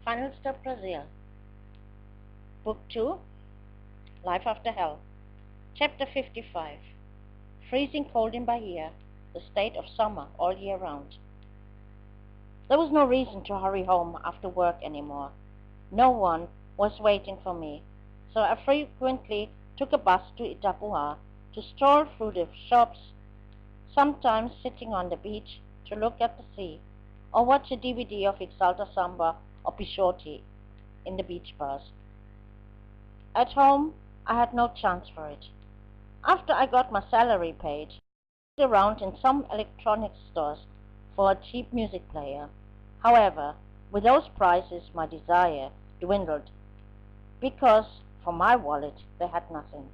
Final Stop Brazil. Book 2, Life After Hell. Chapter 55. Freezing cold in Bahia, the state of summer all year round. There was no reason to hurry home after work anymore. No one was waiting for me, so I frequently took a bus to Itapuã to stroll through the shops, sometimes sitting on the beach to look at the sea, or watch a DVD of Exalta Samba or Pichotti in the beach bars. At home, I had no chance for it. After I got my salary paid, I looked around in some electronics stores for a cheap music player. However, with those prices, my desire dwindled, because for my wallet they had nothing.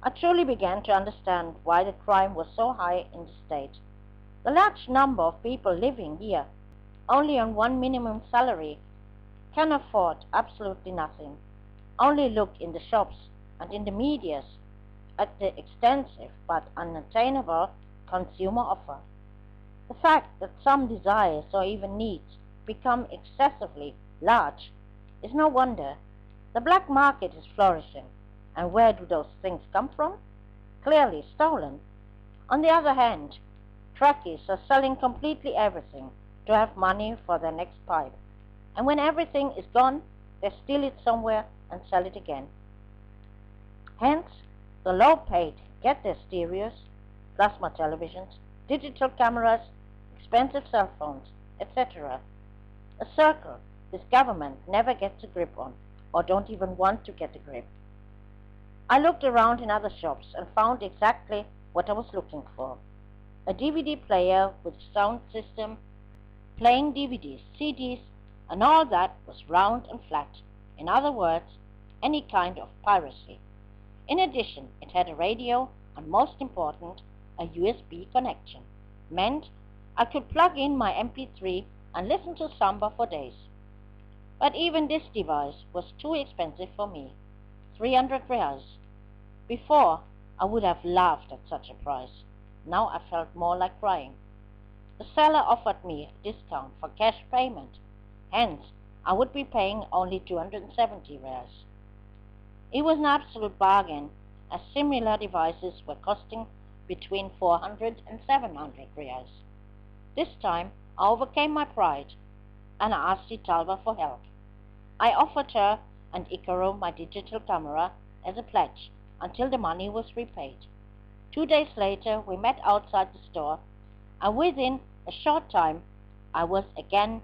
I truly began to understand why the crime was so high in the state. The large number of people living here only on one minimum salary can afford absolutely nothing. Only look in the shops and in the medias at the extensive but unattainable consumer offer. The fact that some desires or even needs become excessively large is no wonder. The black market is flourishing, and where do those things come from? Clearly stolen. On the other hand, truckies are selling completely everything to have money for their next pipe, and when everything is gone, they steal it somewhere and sell it again. Hence, the low-paid get their stereos, plasma televisions, digital cameras, expensive cell phones, etc. A circle this government never gets a grip on, or don't even want to get a grip. I looked around in other shops and found exactly what I was looking for. A DVD player with sound system, playing DVDs, CDs, and all that was round and flat. In other words, any kind of piracy. In addition, it had a radio and, most important, a USB connection. Meant I could plug in my MP3 and listen to samba for days. But even this device was too expensive for me. 300 reais. Before, I would have laughed at such a price. Now I felt more like crying. The seller offered me a discount for cash payment. Hence, I would be paying only 270 reais. It was an absolute bargain, as similar devices were costing between 400 and 700 reais. This time, I overcame my pride, and I asked Italva for help. I offered her and Icaro my digital camera as a pledge until the money was repaid. 2 days later, we met outside the store, and within a short time, I was again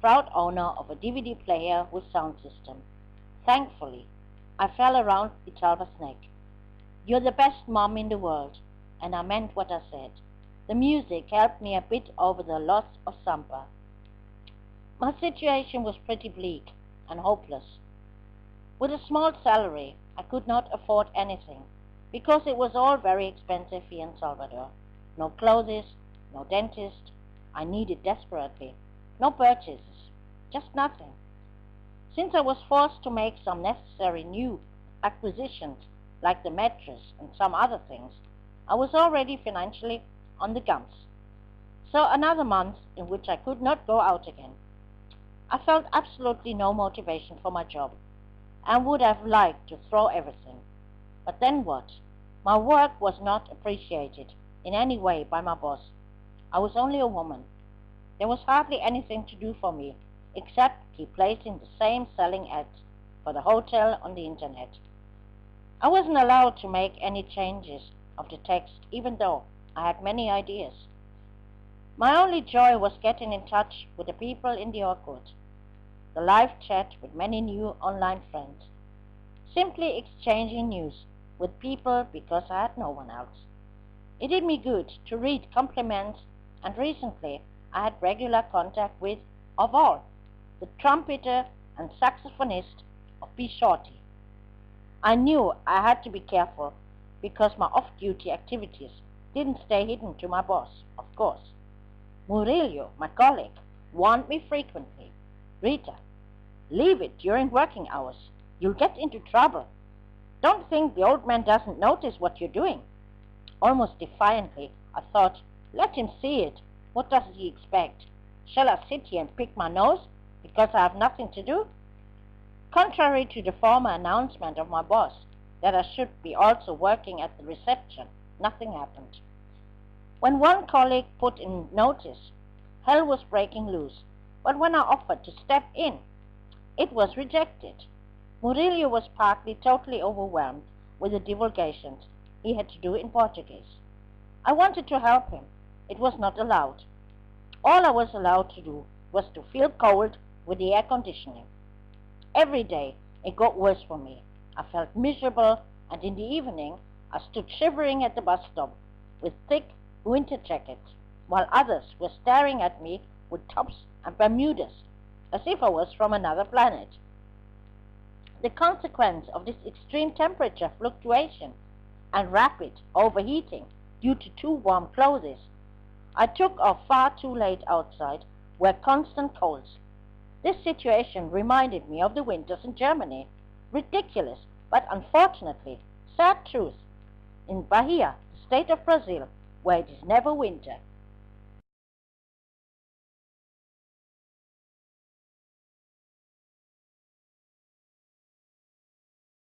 proud owner of a DVD player with sound system. Thankfully, I fell around Italva's neck. You're the best mom in the world, and I meant what I said. The music helped me a bit over the loss of Sampa. My situation was pretty bleak and hopeless. With a small salary, I could not afford anything, because it was all very expensive here in Salvador. No clothes, no dentist. I needed desperately. No purchases, just nothing. Since I was forced to make some necessary new acquisitions, like the mattress and some other things, I was already financially on the gums. So another month in which I could not go out again. I felt absolutely no motivation for my job, and would have liked to throw everything. But then what? My work was not appreciated in any way by my boss. I was only a woman. There was hardly anything to do for me, except keep placing the same selling ads for the hotel on the internet. I wasn't allowed to make any changes of the text, even though I had many ideas. My only joy was getting in touch with the people in the Orkut, the live chat with many new online friends, simply exchanging news with people because I had no one else. It did me good to read compliments, and recently I had regular contact with, of all, the trumpeter and saxophonist of Pichotti. I knew I had to be careful, because my off-duty activities didn't stay hidden to my boss, of course. Murillo, my colleague, warned me frequently. Rita, leave it during working hours. You'll get into trouble. Don't think the old man doesn't notice what you're doing. Almost defiantly, I thought, let him see it. What does he expect? Shall I sit here and pick my nose? Because I have nothing to do? Contrary to the former announcement of my boss that I should be also working at the reception, nothing happened. When one colleague put in notice, hell was breaking loose, but when I offered to step in, it was rejected. Murillo was partly totally overwhelmed with the divulgations he had to do in Portuguese. I wanted to help him. It was not allowed. All I was allowed to do was to feel cold with the air conditioning. Every day it got worse for me. I felt miserable, and in the evening I stood shivering at the bus stop with thick winter jackets, while others were staring at me with tops and Bermudas, as if I was from another planet. The consequence of this extreme temperature fluctuation and rapid overheating due to too warm clothes I took off far too late outside were constant colds. This situation reminded me of the winters in Germany. Ridiculous, but unfortunately sad truth. In Bahia, the state of Brazil, where it is never winter,